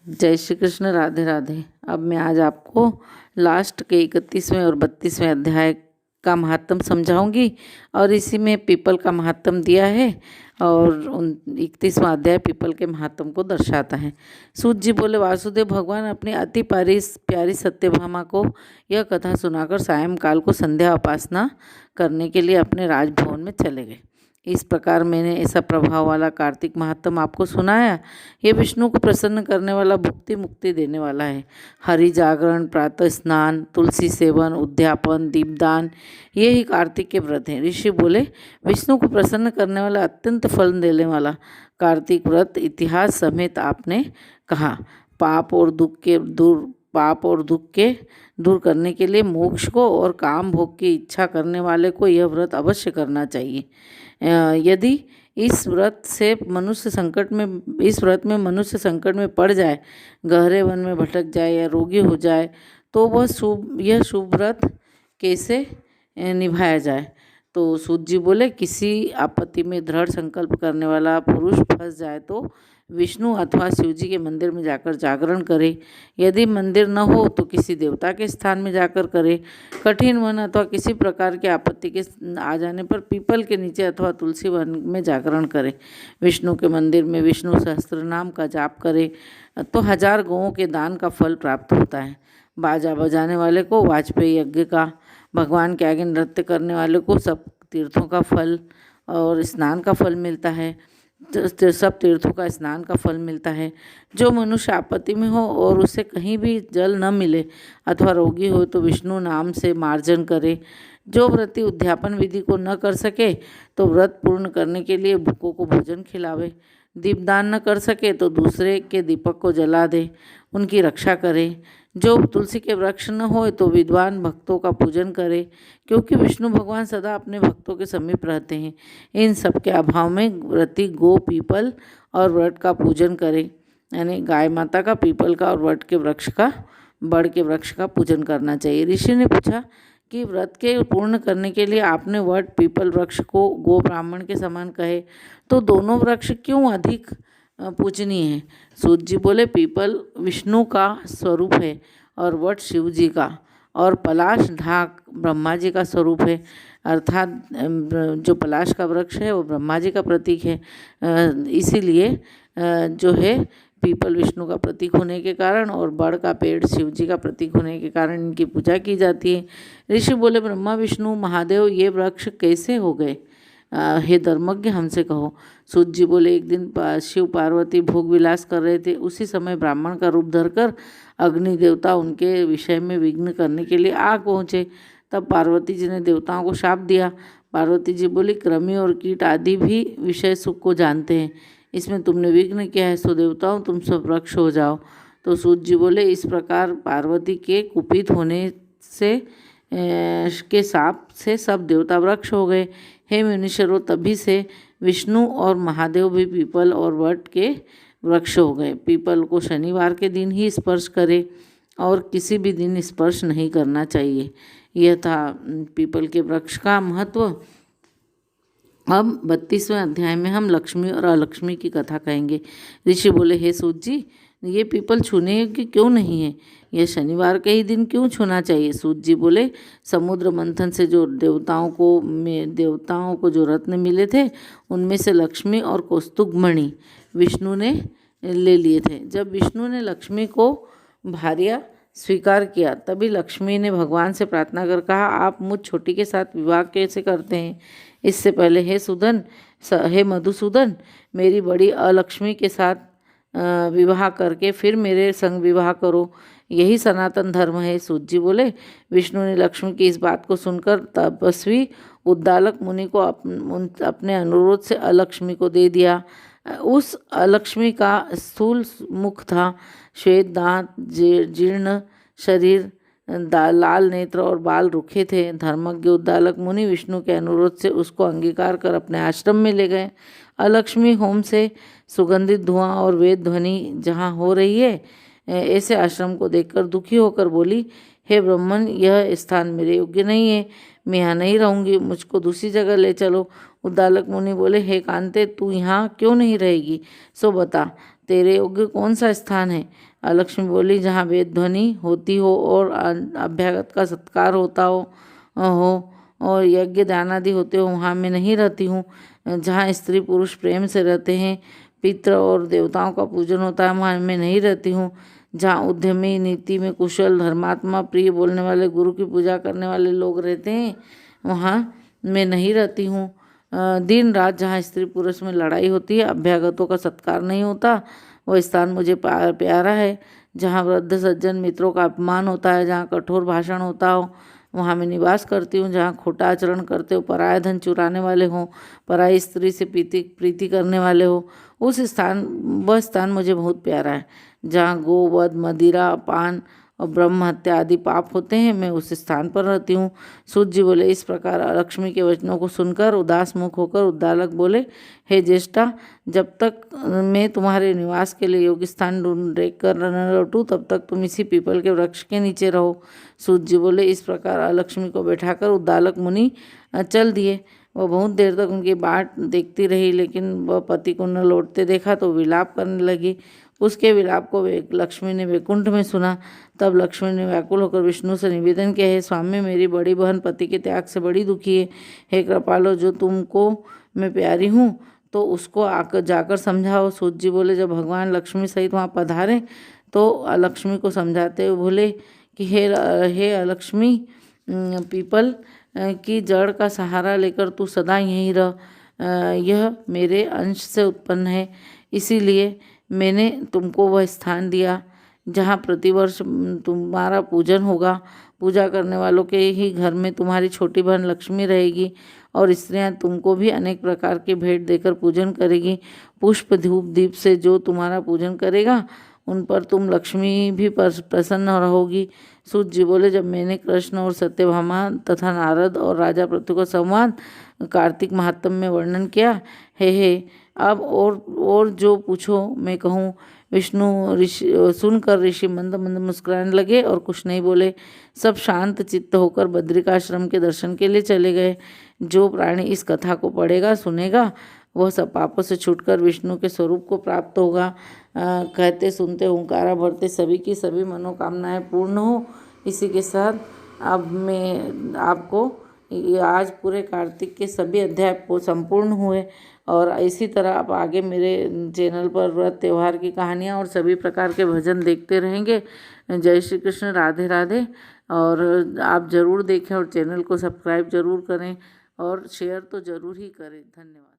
जय श्री कृष्ण। राधे राधे। अब मैं आज आपको लास्ट के 31वें और 32वें अध्याय का महात्म समझाऊंगी और इसी में पीपल का महात्म दिया है और 31वां अध्याय पीपल के महात्म को दर्शाता है। सूत जी बोले, वासुदेव भगवान अपनी अति प्यारी सत्यभामा को यह कथा सुनाकर सायंकाल को संध्या उपासना करने के लिए अपने राजभवन में चले गए। इस प्रकार मैंने ऐसा प्रभाव वाला कार्तिक महात्म आपको सुनाया। ये विष्णु को प्रसन्न करने वाला, भुक्ति मुक्ति देने वाला है। हरि जागरण, प्रातः स्नान, तुलसी सेवन, उद्यापन, दीपदान, ये ही कार्तिक के व्रत हैं। ऋषि बोले, विष्णु को प्रसन्न करने वाला, अत्यंत फल देने वाला कार्तिक व्रत इतिहास समेत आपने कहा। पाप और दुख के दूर करने के लिए मोक्ष को और काम भोग की इच्छा करने वाले को यह व्रत अवश्य करना चाहिए। यदि इस व्रत में मनुष्य संकट में पड़ जाए, गहरे वन में भटक जाए या रोगी हो जाए, तो यह शुभ व्रत कैसे निभाया जाए। तो सूत जी बोले, किसी आपत्ति में दृढ़ संकल्प करने वाला पुरुष फंस जाए तो विष्णु अथवा शिव जी के मंदिर में जाकर जागरण करे। यदि मंदिर न हो तो किसी देवता के स्थान में जाकर करे। कठिन वन अथवा किसी प्रकार के आपत्ति के आ जाने पर पीपल के नीचे अथवा तुलसी वन में जागरण करे। विष्णु के मंदिर में विष्णु सहस्त्र नाम का जाप करे तो 1000 गौओं के दान का फल प्राप्त होता है। बाजा बजाने वाले को वाजपेयी यज्ञ का, भगवान के आगे नृत्य करने वाले को सब तीर्थों का फल और स्नान का फल मिलता है। सब तीर्थों का स्नान का फल मिलता है। जो मनुष्य आपत्ति में हो और उसे कहीं भी जल न मिले अथवा रोगी हो तो विष्णु नाम से मार्जन करे। जो व्रती उद्यापन विधि को न कर सके तो व्रत पूर्ण करने के लिए भूखों को भोजन खिलावे। दीपदान न कर सके तो दूसरे के दीपक को जला दे, उनकी रक्षा करे। जो तुलसी के वृक्ष न हो तो विद्वान भक्तों का पूजन करे, क्योंकि विष्णु भगवान सदा अपने भक्तों के समीप रहते हैं। इन सब के अभाव में व्रती गो, पीपल और वट का पूजन करे, यानी गाय माता का, पीपल का और वट के वृक्ष का, बड़ के वृक्ष का पूजन करना चाहिए। ऋषि ने पूछा कि व्रत के पूर्ण करने के लिए आपने वट, पीपल वृक्ष को गो ब्राह्मण के समान कहे, तो दोनों वृक्ष क्यों अधिक पूजनीय है। सूत जी बोले, पीपल विष्णु का स्वरूप है और वट शिव जी का, और पलाश ढाक ब्रह्मा जी का स्वरूप है। अर्थात जो पलाश का वृक्ष है वो ब्रह्मा जी का प्रतीक है। इसीलिए जो है पीपल विष्णु का प्रतीक होने के कारण और बड़ का पेड़ शिव जी का प्रतीक होने के कारण इनकी पूजा की जाती है। ऋषि बोले, ब्रह्मा, विष्णु, महादेव ये वृक्ष कैसे हो गए? हे धर्मज्ञ, हमसे कहो। सूत जी बोले, एक दिन शिव पार्वती भोग विलास कर रहे थे। उसी समय ब्राह्मण का रूप धरकर अग्नि देवता उनके विषय में विघ्न करने के लिए आ पहुँचे। तब पार्वती जी ने देवताओं को शाप दिया। पार्वती जी बोली, कृमि और कीट आदि भी विषय सुख को जानते हैं, इसमें तुमने विघ्न किया है, सो देवताओं तुम सब वृक्ष हो जाओ। तो सूत जी बोले, इस प्रकार पार्वती के कुपित होने से के शाप से सब देवता वृक्ष हो गए। हे मुनीश्वरों, तभी से विष्णु और महादेव भी पीपल और वट के वृक्ष हो गए। पीपल को शनिवार के दिन ही स्पर्श करे और किसी भी दिन स्पर्श नहीं करना चाहिए। यह था पीपल के वृक्ष का महत्व। अब 32वें अध्याय में हम लक्ष्मी और अलक्ष्मी की कथा कहेंगे। ऋषि बोले, हे सूत जी, ये पीपल छूने योग्य क्यों नहीं है? यह शनिवार के ही दिन क्यों छूना चाहिए? सूत जी बोले, समुद्र मंथन से जो देवताओं को जो रत्न मिले थे, उनमें से लक्ष्मी और कौस्तुभ मणि विष्णु ने ले लिए थे। जब विष्णु ने लक्ष्मी को भार्या स्वीकार किया, तभी लक्ष्मी ने भगवान से प्रार्थना कर कहा, आप मुझ छोटी के साथ विवाह कैसे करते हैं? इससे पहले हे मधुसूदन, मेरी बड़ी अलक्ष्मी के साथ विवाह करके फिर मेरे संग विवाह करो, यही सनातन धर्म है। सूत जी बोले, विष्णु ने लक्ष्मी की इस बात को सुनकर तपस्वी उद्दालक मुनि को अपने अनुरोध से अलक्ष्मी को दे दिया। उस अलक्ष्मी का स्थूल मुख था, श्वेत दांत, जीर्ण शरीर, लाल नेत्र और बाल रुखे थे। धर्मज्ञ उद्दालक मुनि विष्णु के अनुरोध से उसको अंगीकार कर अपने आश्रम में ले गए। अलक्ष्मी होम से सुगंधित धुआं और वेद ध्वनि जहाँ हो रही है, ऐसे आश्रम को देखकर दुखी होकर बोली, हे ब्राह्मण, यह स्थान मेरे योग्य नहीं है, मैं यहाँ नहीं रहूँगी, मुझको दूसरी जगह ले चलो। उद्दालक मुनि बोले, हे कांते, तू यहाँ क्यों नहीं रहेगी, सो बता। तेरे योग्य कौन सा स्थान है? लक्ष्मी बोली, जहाँ वेद ध्वनि होती हो और अभ्यागत का सत्कार होता हो और यज्ञ दान आदि होते हो, वहाँ मैं नहीं रहती हूँ। जहाँ स्त्री पुरुष प्रेम से रहते हैं, पितृ और देवताओं का पूजन होता है, वहाँ मैं नहीं रहती हूँ। जहाँ उद्यमी, नीति में कुशल, धर्मात्मा, प्रिय बोलने वाले, गुरु की पूजा करने वाले लोग रहते हैं, वहाँ मैं नहीं रहती हूँ। दिन रात जहाँ स्त्री पुरुष में लड़ाई होती है, अभ्यागतों का सत्कार नहीं होता, वह स्थान मुझे प्यारा है। जहाँ वृद्ध सज्जन मित्रों का अपमान होता है, जहाँ कठोर भाषण होता हो, वहाँ मैं निवास करती हूँ। जहाँ खोटा आचरण करते हो, पराया धन चुराने वाले हों, पराई स्त्री से प्रीति करने वाले हो, वह स्थान मुझे बहुत प्यारा है। जहाँ गोवध, मदिरा, पान और ब्रह्म हत्या आदि पाप होते हैं, मैं उस स्थान पर रहती हूँ। सूत जी बोले, इस प्रकार लक्ष्मी के वचनों को सुनकर उदास मुख होकर उद्दालक बोले, हे ज्येष्ठा, जब तक मैं तुम्हारे निवास के लिए योग्य स्थान ढूंढ कर न लौटूं, तब तक तुम इसी पीपल के वृक्ष के नीचे रहो। सूत जी बोले, इस प्रकार लक्ष्मी को बैठाकर उद्दालक मुनि चल दिए। वह बहुत देर तक उनकी बाट देखती रही, लेकिन वह पति को न लौटते देखा तो विलाप करने लगी। उसके विलाप को लक्ष्मी ने वैकुंठ में सुना। तब लक्ष्मी ने व्याकुल होकर विष्णु से निवेदन किया, हे स्वामी, मेरी बड़ी बहन पति के त्याग से बड़ी दुखी है। हे कृपालो, जो तुमको मैं प्यारी हूँ, तो उसको आकर जाकर समझाओ। सूत जी बोले, जब भगवान लक्ष्मी सहित वहाँ पधारे तो लक्ष्मी को समझाते हुए बोले कि हे लक्ष्मी, पीपल की जड़ का सहारा लेकर तू सदा यहीं रह। यह मेरे अंश से उत्पन्न है, इसीलिए मैंने तुमको वह स्थान दिया जहाँ प्रतिवर्ष तुम्हारा पूजन होगा। पूजा करने वालों के ही घर में तुम्हारी छोटी बहन लक्ष्मी रहेगी और स्त्रियां तुमको भी अनेक प्रकार के भेंट देकर पूजन करेगी। पुष्प धूप दीप से जो तुम्हारा पूजन करेगा, उन पर तुम लक्ष्मी भी प्रसन्न रहोगी। सूत जी बोले, जब मैंने कृष्ण और सत्यभामा तथा नारद और राजा पृथु का संवाद कार्तिक महात्म में वर्णन किया, हे अब और जो पूछो मैं कहूँ। विष्णु ऋषि सुनकर ऋषि मंद मंद मुस्कुराने लगे और कुछ नहीं बोले। सब शांत चित्त होकर बद्रिकाश्रम के दर्शन के लिए चले गए। जो प्राणी इस कथा को पढ़ेगा, सुनेगा, वह सब पापों से छूटकर विष्णु के स्वरूप को प्राप्त होगा। कहते सुनते ओंकारा भरते सभी की सभी मनोकामनाएं पूर्ण हो। इसी के साथ अब मैं आपको आज पूरे कार्तिक के सभी अध्याय संपूर्ण हुए और इसी तरह आप आगे मेरे चैनल पर व्रत त्यौहार की कहानियाँ और सभी प्रकार के भजन देखते रहेंगे। जय श्री कृष्ण, राधे राधे। और आप ज़रूर देखें और चैनल को सब्सक्राइब ज़रूर करें और शेयर तो ज़रूर ही करें। धन्यवाद।